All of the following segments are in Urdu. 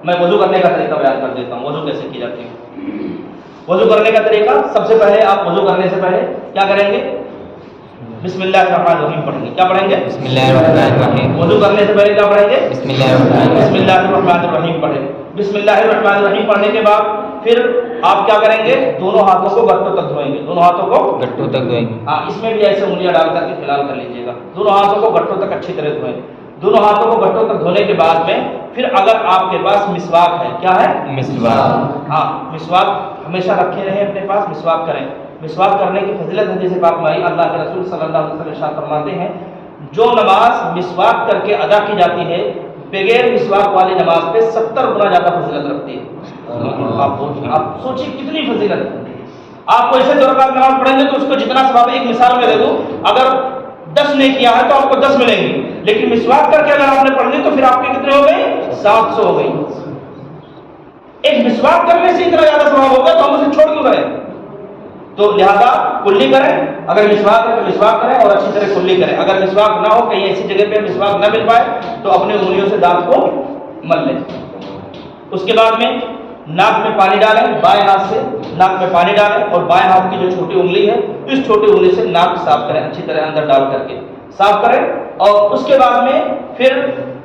میں وضو کرنے کا طریقہ بیان کر دیتا ہوں، وضو کیسے کی جاتی ہے۔ وضو کرنے کا طریقہ، سب سے پہلے آپ وضو کرنے سے پہلے کیا کریں گے؟ بسم اللہ الرحمن الرحیم پڑھیں گے۔ کیا پڑھیں گے؟ بسم اللہ الرحمن الرحیم۔ وضو کرنے سے پہلے کیا پڑھیں گے؟ بسم اللہ الرحمن الرحیم۔ بسم اللہ الرحمن الرحیم پڑھیں۔ بسم اللہ الرحمن الرحیم پڑھنے کے بعد پھر آپ کیا کریں گے؟ دونوں ہاتھوں کو گٹوں تک دھوئیں گے، دونوں ہاتھوں کو گٹوں تک دھوئیں گے۔ ہاں، اس میں بھی ایسے انگلیاں ڈال کر کے فلال کر لیجیے گا۔ دونوں ہاتھوں کو گٹوں تک اچھی طرح دھوئیں۔ دونوں ہاتھوں کو گٹوں تک دھونے کے بعد میں پھر اگر آپ کے پاس مسواک ہے، کیا ہے؟ مسواک۔ ہاں، مسواک ہمیشہ رکھے رہیں اپنے پاس، مسواک کریں۔ مسواک کرنے کی فضیلت حدیث پاک میں آئی، اللہ کے رسول صلی اللہ علیہ وسلم ارشاد فرماتے ہیں جو نماز مسواک کر کے ادا کی جاتی ہے بغیر مسواک والی نماز پہ 70 گنا زیادہ فضیلت رکھتی ہے۔ آپ سوچیے کتنی فضیلت ہے۔ آپ کو ایسے 2 رکعت نماز پڑھیں گے تو اس کو جتنا ثواب، ایک مثال میں دے دوں، اگر 10 نے کیا ہے تو آپ کو 10 ملیں گے، لیکن مسواک کر کے اگر آپ نے پڑھ لی تو پھر آپ کے کتنے ہو گئے؟ 700 ہو گئی۔ ایک مسواک کرنے سے اتنا زیادہ ثواب ہوگا تو ہم اسے چھوڑ کیوں رہے؟ تو لہذا کلی کریں، اگر مسواک ہے تو مسواک کریں اور اچھی طرح کلی کریں۔ اگر مسواک نہ ہو، کہیں ایسی جگہ پہ مسواک نہ مل پائے تو اپنے انگلیوں سے دانت کو مل لیں۔ اس کے بعد میں ناک میں پانی ڈالیں، بائیں ہاتھ سے ناک میں پانی ڈالیں اور بائیں ہاتھ کی جو چھوٹی انگلی ہے اس چھوٹی انگلی سے ناک صاف کریں، اچھی طرح اندر ڈال کر کے صاف کریں۔ اور اس کے بعد میں پھر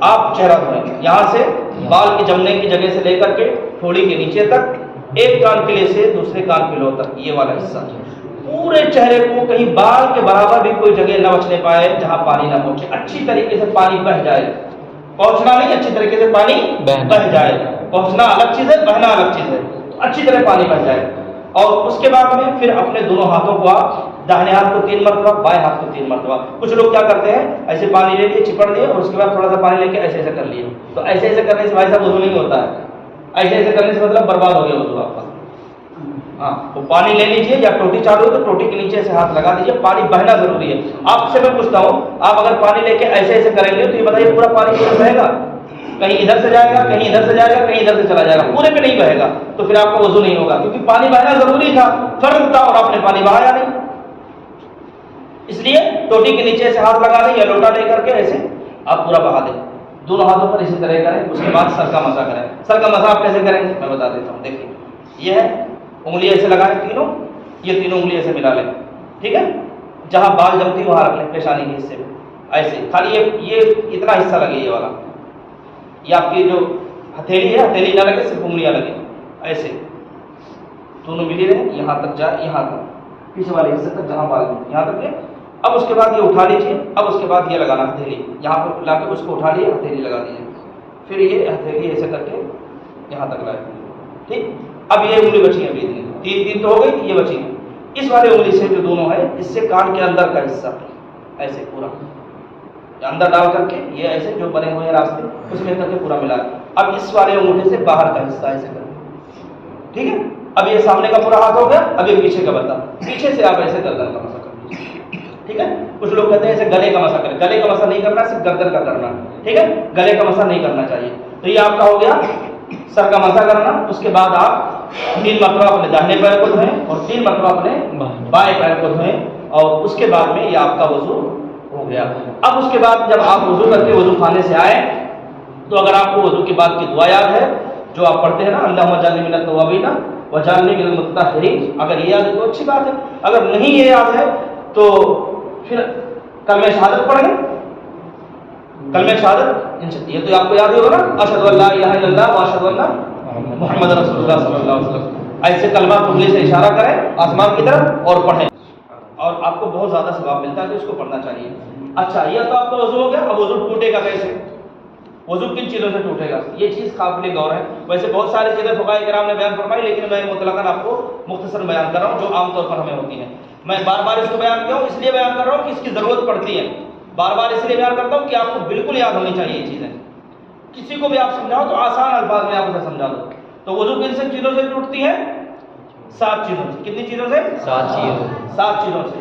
آپ چہرہ دھوئیں، یہاں سے بال کے جمنے کی جگہ سے لے کر کے تھوڑی کے نیچے تک، ایک کان کلے سے دوسرے کان کلو تک، یہ والا حصہ پورے چہرے کو کہیں بال کے برابر بھی کوئی جگہ نہ بچنے پائے جہاں پانی نہ پہنچے، اچھی طریقے سے پانی بہ جائے، پہنچنا نہیں، اچھی طریقے سے پانی بہ جائے۔ پہنچنا الگ چیز ہے، بہنا الگ چیز ہے، اچھی طرح پانی بہ جائے۔ اور اس کے بعد میں پھر اپنے دونوں ہاتھوں کو آپ داہنے ہاتھ کو 3 مرتبہ، بائیں ہاتھ کو 3 مرتبہ، کچھ لوگ کیا کرتے ہیں ایسے پانی لے لیے، چپڑ لیے اور اس کے بعد تھوڑا سا پانی لے کے ایسے ایسے کر لیے، تو ایسے ایسے کرنے سے بھائی صاحب وضو نہیں ہوتا ہے، ایسے ایسے کرنے سے مطلب برباد ہو گیا وضو آپ کا۔ ہاں، وہ پانی لے لیجیے، یا ٹوٹی چالو ہے تو ٹوٹی کے نیچے سے ہاتھ لگا دیجیے، پانی بہنا ضروری ہے۔ آپ سے میں پوچھتا ہوں، آپ اگر پانی لے کے ایسے ایسے کریں گے تو یہ بتائیے پورا پانی کدھر بہے گا؟ کہیں ادھر سے جائے گا، کہیں ادھر سے جائے گا، کہیں ادھر سے چلا جائے گا، پورے پہ نہیں بہے گا، تو پھر آپ کا وضو نہیں ہوگا، کیونکہ پانی بہنا ضروری تھا، فرض تھا، اور آپ نے پانی بہایا نہیں۔ اس لیے ٹوٹی کے نیچے سے ہاتھ لگا دیں یا لوٹا لے کر کے ایسے آپ پورا بہا دیں، دونوں ہاتھوں پر اسی طرح کریں۔ اس کے بعد سر کا مسح کریں۔ سر کا مسح آپ کیسے کریں گے میں بتا دیتا ہوں، دیکھیے یہ ہے، انگلی ایسے لگائیں تینوں، یہ تینوں انگلی ایسے ملا لیں، ٹھیک ہے، جہاں بال جمتی وہاں رکھ لیں، پیشانی کے حصے میں ایسے، خالی یہ اتنا حصہ لگے، یہ والا، یہ آپ کی جو ہتھیلی ہے، ہتھیلی نہ لگے، صرف انگلیاں لگے، ایسے دونوں ملی رہے، یہاں تک جائے، یہاں تک پیچھے والے حصے تک جہاں بال یہاں تک ہے۔ اب اس کے بعد یہ اٹھا لیجیے، اب اس کے بعد یہ لگانا ہتھیلی، یہاں پہ لا کے اس کو اٹھا لیے، ہتھیلی لگا دیجیے، پھر یہ ہتھیلی ایسے کر کے یہاں تک لائے، ٹھیک۔ اب یہ انگلی بچی ہے ابھی، تین تو ہو گئی، یہ بچی ہے، اس والے انگلی سے جو دونوں ہے، اس سے کان کے اندر کا حصہ ایسے پورا اندر ڈال کر کے، یہ ایسے جو بنے ہوئے ہیں راستے اس میں کر کے پورا ملا۔ اب اس والے انگوٹھے سے باہر کا حصہ ایسے کر کے، ٹھیک ہے۔ اب یہ سامنے کا پورا ہاتھ ہو گیا، اب یہ پیچھے کا بتا، پیچھے سے آپ ایسے گردن کا مسح کر دیجیے، ٹھیک ہے۔ کچھ لوگ کہتے ہیں ایسے گلے کا مسح کریں، گلے کا مسح نہیں کرنا، صرف گردن کا کرنا، ٹھیک ہے، گلے کا مسح نہیں کرنا چاہیے۔ تو یہ آپ کا ہو گیا سر کا مسح کرنا۔ اس کے بعد آپ 3 مرتبہ اپنے داہنے پیر کو دھوئیں اور 3 مرتبہ اپنے بائیں پیر کو دھوئیں، اور اس کے بعد میں یہ آپ کا وضو ہو گیا۔ اب اس کے بعد جب آپ وضو کر کے وضو خانے سے آئیں تو اگر آپ کو وضو کے بعد کی دعا یاد ہے جو آپ پڑھتے ہیں نا، اللہم اجعلنی من التوابین واجعلنی من المتطہرین، اگر یہ یاد ہے تو اچھی بات ہے، اگر نہیں یہ یاد ہے تو پھر کلمہ شہادت پڑھیں۔ کلمہ شہادت یہ تو آپ کو یاد ہی ہوگا نا، اشہد ان لا الہ الا اللہ واشہد ان محمد رسول اللہ صلی اللہ علیہ وسلم، ایسے کلمات انگلی سے اشارہ کریں آسمان کی طرف اور پڑھیں، اور آپ کو بہت زیادہ ثواب ملتا ہے، تو اس کو پڑھنا چاہیے۔ اچھا، یہ تو آپ کا وضو ہو گیا۔ اب وضو ٹوٹے گا کیسے؟ وضو کن چیزوں سے ٹوٹے گا؟ یہ چیز قابل غور ہے، ویسے بہت ساری چیزیں فقہاء کرام نے بیان فرمائی، لیکن میں مطلقاً آپ کو مختصر بیان کر رہا ہوں جو عام طور پر ہمیں ہوتی ہیں۔ میں بار بار اس کو بیان کیا ہوں، اس لیے بیان کر رہا ہوں کہ اس کی ضرورت پڑتی ہے، بار بار اس لیے بیان کرتا ہوں کہ آپ کو بالکل یاد ہونی چاہیے یہ چیزیں، کسی کو بھی آپ سمجھاؤ تو آسان الفاظ میں آپ اسے سمجھا دو۔ تو وضو کن سے چیزوں سے ٹوٹتی ہے؟ 7 چیزوں سے۔ کتنی چیزوں سے؟ 7 چیزوں سے۔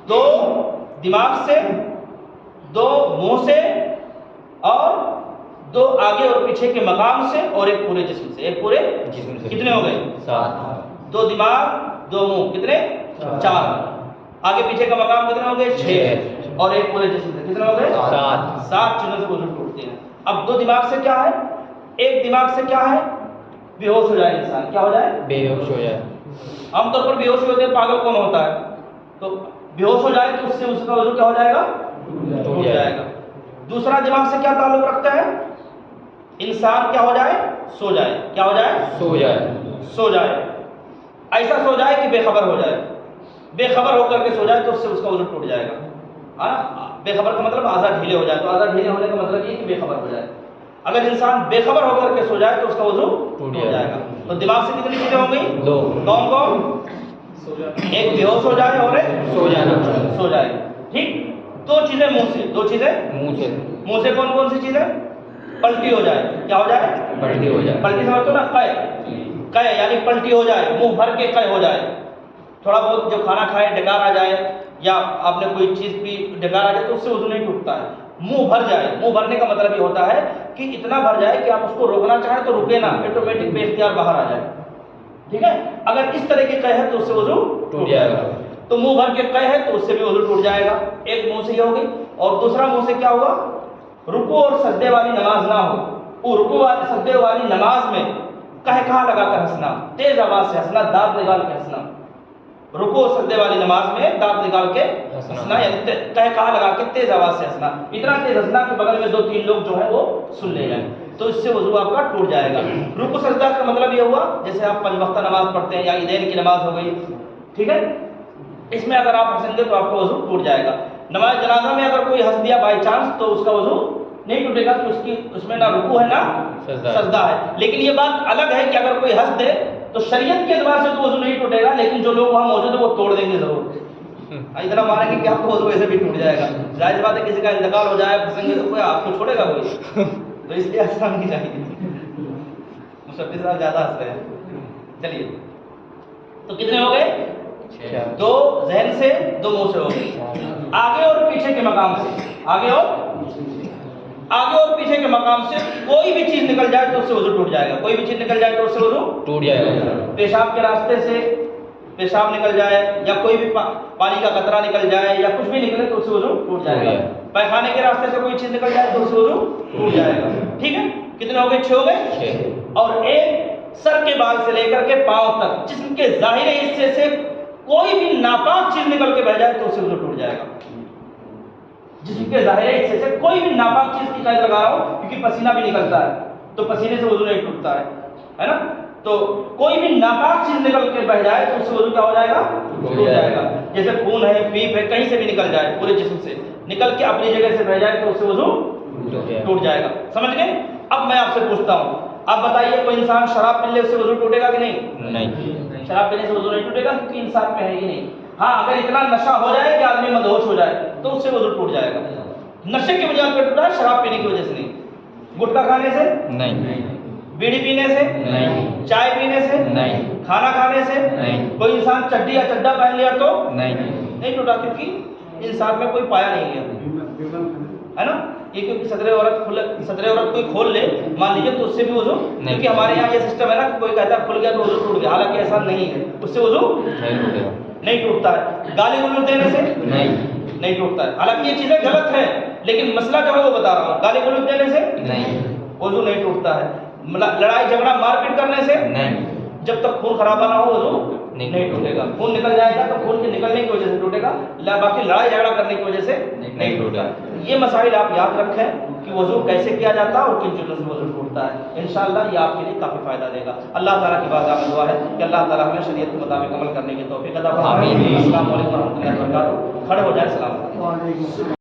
2 دماغ سے، 2 منہ سے، اور 2 آگے اور پیچھے کے مقام سے، اور ایک پورے جسم سے۔ ایک پورے جسم سے کتنے ہو گئے؟ 7۔ 2 دماغ، 2 منہ، کتنے؟ 4۔ آگے پیچھے کا مقام کتنے ہو گئے؟ 6، اور ایک پورے جسم سے کتنے ہو گئے؟ 7۔ 7 چیزوں سے وضو ٹوٹتے ہیں۔ اب 2 دماغ سے کیا ہے؟ ایک دماغ سے کیا ہے، بے ہوش ہو جائے انسان، کیا ہو جائے، بے ہوش ہو جائے. عام طور پر بے ہوش ہوتے ہیں، پاگل کون ہوتا ہے، تو بے ہوش ہو جائے تو اس سے اس کا وضو کیا ہو جائے گا، ٹوٹ جائے گا. دوسرا دماغ سے کیا تعلق رکھتا ہے، انسان کیا ہو جائے، سو جائے، کیا ہو جائے، سو جائے. سو جائے، ایسا سو جائے کہ بے خبر ہو جائے، بے خبر ہو کر کے سو جائے تو اس سے اس کا وضو ٹوٹ جائے گا. بے خبر کا مطلب اعضاء ڈھیلے ہو جائے، تو اعضاء ڈھیلے ہونے کا مطلب یہ کہ بے خبر ہو جائے. اگر انسان بے خبر ہو کر کے سو جائے تو اس کا وضو ٹوٹ جائے گا. تو دماغ سے کتنی چیزیں ہو گئی، دو. کون کون، ایک بے ہوش ہو جائے اور ایک سو جانا. سو جائے. ٹھیک، دو چیزیں منہ سے، دو چیزیں منہ سے. منہ سے کون کون سی چیزیں، پلٹی ہو جائے، کیا ہو جائے، پلٹی ہو جائے. پلٹی سمجھتے ہو نا، قے یعنی پلٹی ہو جائے، منہ بھر کے قے ہو جائے. تھوڑا بہت جو کھانا کھائے ڈکار آ جائے، یا آپ نے کوئی چیز پی ڈکار آ جائے تو اس سے وضو نہیں ٹوٹتا ہے. منہ بھر جائے، منہ بھرنے کا مطلب یہ ہوتا ہے کہ اتنا بھر جائے کہ آپ اس کو روکنا چاہیں تو رکے نا، آٹومیٹک بے اختیار باہر آ جائے. ٹھیک ہے، اگر اس طرح کی قے ہے تو اس سے وضو ٹوٹ جائے گا. تو منہ بھر کے قے ہے تو اس سے بھی وضو ٹوٹ جائے گا. ایک منہ سے یہ ہو گئی. اور دوسرا منہ سے کیا ہوا، رکوع اور سجدے والی نماز نہ ہو، وہ رکوع والی سجدے والی نماز میں کہا لگا کر ہنسنا، تیز آواز سے ہنسنا، دانت نکال کے ہنسنا. رکوع اور سجدے والی نماز میں دانت نکال کے ہنسنا، یعنی کہا لگا کے تیز آواز سے ہنسنا، اتنا تیز ہنسنا کہ بغل میں 2-3 لوگ جو ہے وہ سن لے جائیں، تو اس سے وضو آپ کا ٹوٹ جائے گا. رکوع سجدہ کا مطلب یہ ہوا جیسے آپ 5 وقتہ نماز پڑھتے ہیں یا عیدین کی نماز ہو گئی. ٹھیک ہے، اس میں اگر آپ ہنسیں گے تو آپ کا وضو ٹوٹ جائے گا. نماز جنازہ میں اگر کوئی ہنس دیا بائی چانس تو اس کا وضو نہیں ٹوٹے گا، کہ اس میں نہ رکوع ہے نہ سجدہ ہے. لیکن یہ بات الگ ہے کہ اگر کوئی ہنس دے تو شریعت کے اعتبار سے تو وضو نہیں ٹوٹے گا، لیکن جو لوگ وہاں موجود ہیں وہ توڑ دیں گے ضرور. اتنا ماریں گے کہ آپ کا وضو ویسے بھی ٹوٹ جائے گا. ظاہر بات ہے کسی کا انتقال ہو جائے پھنسیں گے تو کوئی آپ کو چھوڑے گا کوئی، تو اس لیے ایسا نہیں چاہیے. مصطفی صاحب زیادہ ہنس رہے ہیں. چلیے، تو کتنے ہو گئے، 2 ذہن سے، 2 منہ سے ہو گئے. آگے اور پیچھے کے مقام سے، آگے اور پیچھے کے مقام سے کوئی بھی چیز نکل جائے تو اس سے وضو ٹوٹ جائے گا. کوئی بھی چیز نکل جائے تو اس سے وضو ٹوٹ جائے گا. پیشاب کے راستے سے پیشاب نکل جائے یا کوئی بھی پانی کا قطرہ نکل جائے یا کچھ بھی نکلے تو اس سے وضو ٹوٹ جائے گا. پیخانے کے راستے سے کوئی چیز نکل جائے تو اس سے وضو ٹوٹ جائے گا. ٹھیک ہے، کتنے ہو گئے، 6 ہو گئے. اور ایک سر کے بال سے لے کر کے پاؤں تک جسم کے ظاہری حصے سے کوئی بھی ناپاک چیز نکل کے بہ جائے تو اس سے وضو ٹوٹ جائے گا. جسم کے ظاہری حصے سے کوئی بھی ناپاک چیز کی قید لگا رہا ہوں کیونکہ پسینہ بھی نکلتا ہے تو پسینے سے وضو نہیں ٹوٹتا ہے نا. تو کوئی بھی ناپاک چیز نکل کے بہ جائے تو اس سے وضو کیا ہو جائے گا، ٹوٹ جائے گا. جیسے خون ہے، پیپ ہے، کہیں سے بھی نکل جائے، پورے جسم سے نکل کے اپنی جگہ سے بہ جائے تو اس سے وضو ٹوٹ جائے گا. سمجھ گئے؟ اب میں آپ سے پوچھتا ہوں، آپ بتائیے کوئی انسان شراب پی لے اس سے وضو ٹوٹے گا کہ نہیں؟ شراب پینے سے وضو نہیں ٹوٹے گا کیونکہ انسان میں ہے ہی نہیں. ہاں، اگر اتنا نشہ ہو جائے کہ آدمی مدہوش ہو جائے تو اس سے وضو ٹوٹ جائے گا. نشے کی بنیاد پہ ٹوٹا ہے، شراب پینے کی وجہ سے نہیں. گٹکا کھانے سے نہیں، بیڑی پینے سے نہیں، چائے پینے سے نہیں، کھانا کھانے سے نہیں. کوئی انسان چڈی یا چڈا پہن لیا تو نہیں ٹوٹا کیونکہ انسان میں کوئی پایا نہیں ہے نا. یہ کیونکہ صدر عورت کوئی کھول لے مان لیجیے تو اس سے بھی وضو، کیونکہ ہمارے یہاں یہ سسٹم ہے نا کہ کوئی کہتا ہے کھل گیا تو وضو ٹوٹ گیا، حالانکہ ایسا نہیں ہے، اس سے وضو نہیں ٹوٹتا ہے. گالی گلوچ دینے سے نہیں ٹوٹتا ہے، حالانکہ یہ چیزیں غلط ہیں لیکن مسئلہ جو ہے وہ بتا رہا ہوں. گالی گلوچ دینے سے وضو نہیں ٹوٹتا ہے. لڑائی جھگڑا مار پیٹ کرنے سے جب تک خون خرابہ نہ ہو وضو نہیں ٹوٹے گا. خون نکل جائے گا تو خون کے نکلنے کی وجہ سے ٹوٹے گا، باقی لڑائی جھگڑا کرنے کی وجہ سے نہیں ٹوٹے گا. یہ مسائل آپ یاد رکھیں کہ وضو کیسے کیا جاتا ہے اور کن چیزوں سے وضو ٹوٹتا ہے. انشاءاللہ یہ آپ کے لیے کافی فائدہ دے گا. اللہ تعالیٰ کی بارگاہ میں دعا ہے کہ اللہ تعالیٰ ہمیں شریعت کے مطابق عمل کرنے کی توفیق عطا فرمائے. السلام علیکم و رحمۃ اللہ وبرکاتہ. کھڑے ہو جائیں. السلام علیکم.